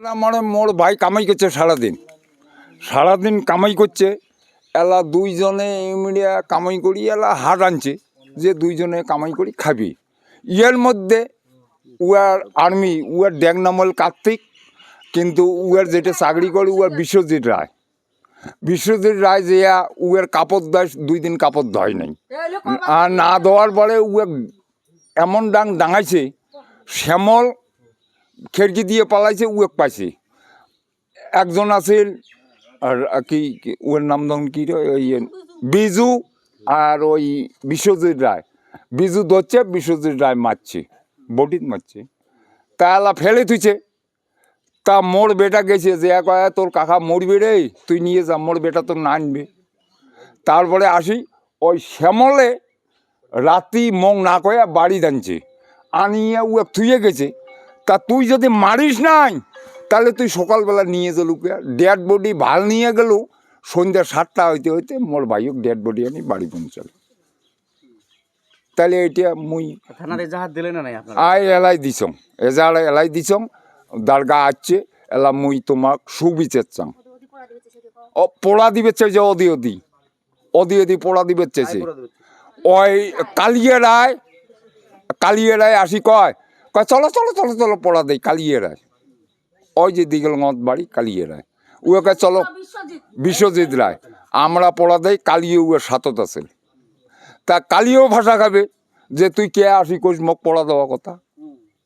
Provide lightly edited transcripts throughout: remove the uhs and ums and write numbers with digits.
না মানে মোর ভাই কামাই করছে সারাদিন কামাই করছে। এলা দুইজনে মিডিয়া কামাই করি এলা হাট আনছে যে দুইজনে কামাই করি খাবি। ইয়ের মধ্যে উয়ার আর্মি উয়ার ড্যাগনামল কার্তিক, কিন্তু উয়ার যেটা চাকরি করে উয়ার বিশ্বজিৎ রায় যে উয়ার কাপড় দেয় 2 দিন কাপড় ধয় নাই। আর না দেওয়ার পরে উয়া এমন ডাঙাইছে, শ্যামল খেড়কি দিয়ে পালাইছে, উয়েক পাইছে। একজন আছে আর কি ওর নাম ধরুন কী ওই বিজু আর ওই বিশ্বজিৎ রায়। বিজু ধরছে, বিশ্বজিৎ রায় মারছে, বটিত মারছে। তা এলা ফেলে থুইছে। তা মোর বেটা গেছে যে কয় তোর কাকা মরবে রে, তুই নিয়ে যা, মোর বেটা তোর না আনবে। তারপরে আসি ওই শ্যামলে রাতি মং না কয়ে বাড়ি দানছে, আনিয়ে ও থুয়ে গেছে। তা তুই যদি মারিস নাই তাহলে তুই সকালবেলা নিয়ে গেলু, ডেড বডি ভাল নিয়ে গেল। সন্ধ্যা 7টা হইতে হইতে মোর ভাইক ডেড বডি আনি বাড়ি পৌঁছাল। তাহলে এটা মুই থানার এজাহার দিলেন না নাই আপনারা? আয় এলাই দিছম, এলাই দিছম, দারগা আছে এলা মুই তোমাক সুবিচার চাম। ও পোড়া দিবে চাইছে, অদি পোড়া দিবে চাইছে। ওই কালিয়ে রায় আসি কয় চলো পোড়া দেয় কালিয়ে রায়। ওই যে দিগল মত বাড়ি কালিয়ে রায়, উকে চলো বিশ্বজিৎ রায়, আমরা পোড়া দেয় কালিয়ে উয়ের সাতত আছে। তা কালিয়েও ভাষা খাবে যে তুই কে আসি কইস মোক পড়া দেওয়া কথা।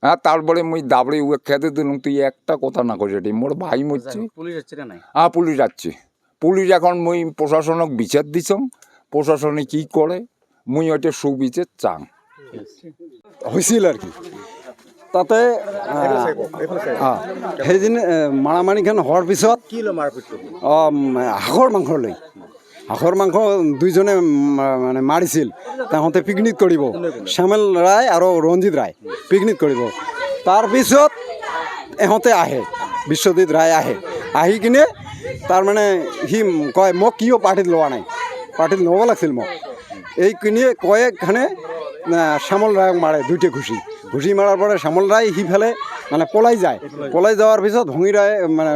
হ্যাঁ, তারপরে মুই দাবড়ে উয়ে খেতে দিলাম, তুই একটা কথা না কইস, এটি মোর ভাই মরছে। পুলিশ যাচ্ছে না নাই? হ্যাঁ, পুলিশ যাচ্ছে। পুলিশ এখন মুই প্রশাসনক বিচার দিছম, প্রশাসনে কি করে মুই ওইটা সুবিচার চাং হয়েছিল আর কি। তাতে সেইদিন মাৰামাৰিখন হোৱাৰ পিছত হাঁহৰ মাংস দুইজনে মানে মাৰিছিল। তাহাঁতে পিকনিক কৰিব, শ্যামল ৰায় আৰু ৰঞ্জিত ৰায় পিকনিক কৰিব। তাৰপিছত এহঁতে আহে, বিশ্বজিৎ ৰায় আহি কিনে তাৰমানে সি কয় মোক কিয় পাৰ্টিত লোৱা নাই, পাৰ্টিত ল'ব লাগিছিল মোক, এইখিনিয়ে কয়ে খানে শ্যামল রায়ক মারে দুইটে ঘুষি মারার পরে শ্যামল রায় সিফালে মানে পলাই যাওয়ার পিছত ভঙি রায় মানে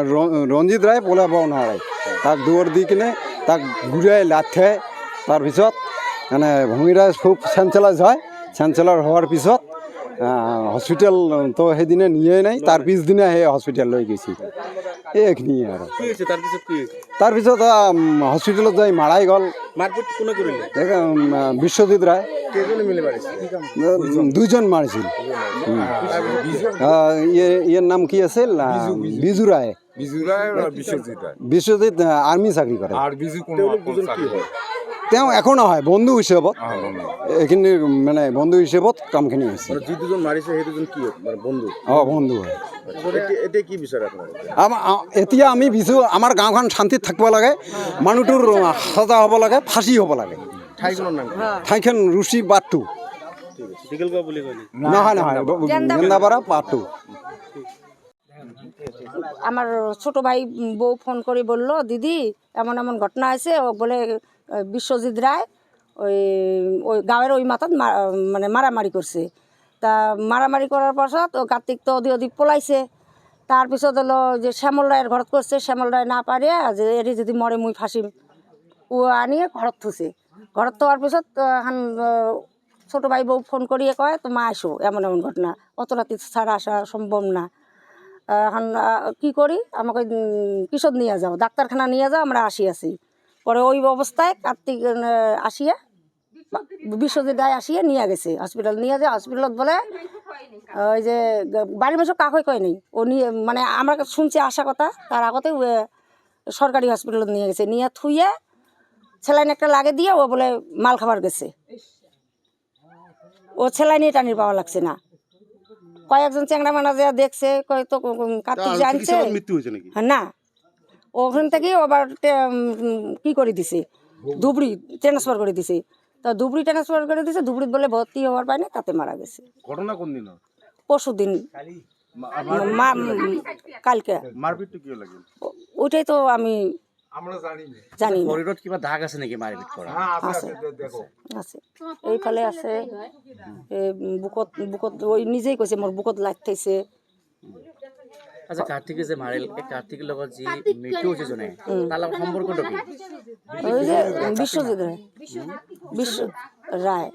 রঞ্জিত রায় পলাব নোৱাৰে। তাক দৌৰ দি কিনে তাক ঘূৰাই লাথে। তাৰপিছত মানে ভঙি ৰায় খুব চেঞ্চেলাৰ হোৱাৰ পিছত হস্পিটেল তো সেইদিনে নিয়ে নাই, তাৰ পিছদিনা সেই হস্পিটেল লৈ গৈছিল। এইখিনিয়ে আৰু তাৰপিছত হস্পিটেলত যাই মাৰাই গ'ল। বিশ্বজিৎ ৰায় দুইজন মাৰিছিল। ইয়াৰ নাম কি আছিল? বিজু ৰায়। বিশ্বজিৎ আৰ্মি চাকৰি কৰে। তেওঁ একো নহয়, বন্ধু হিচাপত এইখিনি মানে বন্ধু হিচাপত কামখিনি হৈছে। বন্ধু হয়। এতিয়া আমি বিচাৰোঁ আমাৰ গাঁওখন শান্তিত থাকিব লাগে, মানুহটোৰ সজা হ'ব লাগে, ফাঁচি হ'ব লাগে। ঠাইখন ৰুচি বাটটো নহয় গেন্দাপাড়া পাট্টু। আমার ছোট ভাই বউ ফোন করে বলল, দিদি এমন ঘটনা আছে, ও বলে বিশ্বজিৎ রায় ওই গাঁয়ের ওই মাথাত মানে মারামারি করছে। তা মারামারি করার পাছত ও কার্তিক তো অধিক পলাইছে। তারপিছত হলো যে শ্যামল রায়ের ঘরত করছে, শ্যামল রায় না পারিয়া যে এটি যদি মরে মুই ফাঁসিম, ও আনিয়ে ঘরত থুছে। ঘরত থাকার পিছত ছোট ভাই বউ ফোন করিয়ে কয় তোমা আসো, এমন ঘটনা, অত রাতে ছাড়া আসা সম্ভব না। এখন কী করি, আমাকে কিশোর নিয়ে যাও, ডাক্তারখানা নিয়ে যাও, আমরা আছি। পরে ওই অবস্থায় কার্তিক আসিয়া বিশ্বজিৎ রায় আসিয়া নিয়ে গেছে হসপিটাল, নিয়ে যায় হসপিটালত বলে ওই যে বাড়ির মেশো কাকই কয় নেই, ও নিয়ে মানে আমরা শুনছি আসা কথা, তার আগতে সরকারি হসপিটালত নিয়ে গেছে, নিয়ে থুয়ে সেলাইন একটা লাগে দিয়ে ও বলে মাল খাবার গেছে। ও সেলাইনে টানির পাওয়া লাগছে না। কয়েকজন চ্যাংড়া মানা যা দেখছে, কয় তো কার্তিক জানছে না, ওখান থেকে আবার কি করে দিছে, ধুবড়ি ট্রান্সফার করে দিছে। তা ধুবড়ি ট্রান্সফার করে দিছে, ধুবড়িত বলে ভর্তি হওয়ার পায় না, তাতে মারা গেছে। ঘটনা কোন দিন? পরশু দিন, কালকে। ওইটাই তো আমি জানি না। শরীরত কিবা দাগ আছে নাকি মারপিট করা? আছে, এই ফালে আছে, বুকত ওই নিজেই কৈছে মোর বুকত লাগতেছে। আচ্ছা কার্তিকে যে মাৰিল এই কাৰ্তিকৰ লগত যি মৃত্যু হৈছে জনে তাৰ লগত সম্পৰ্কটো কি ওই যে বিশ্বজিৎ রায় বিশ্ব রায়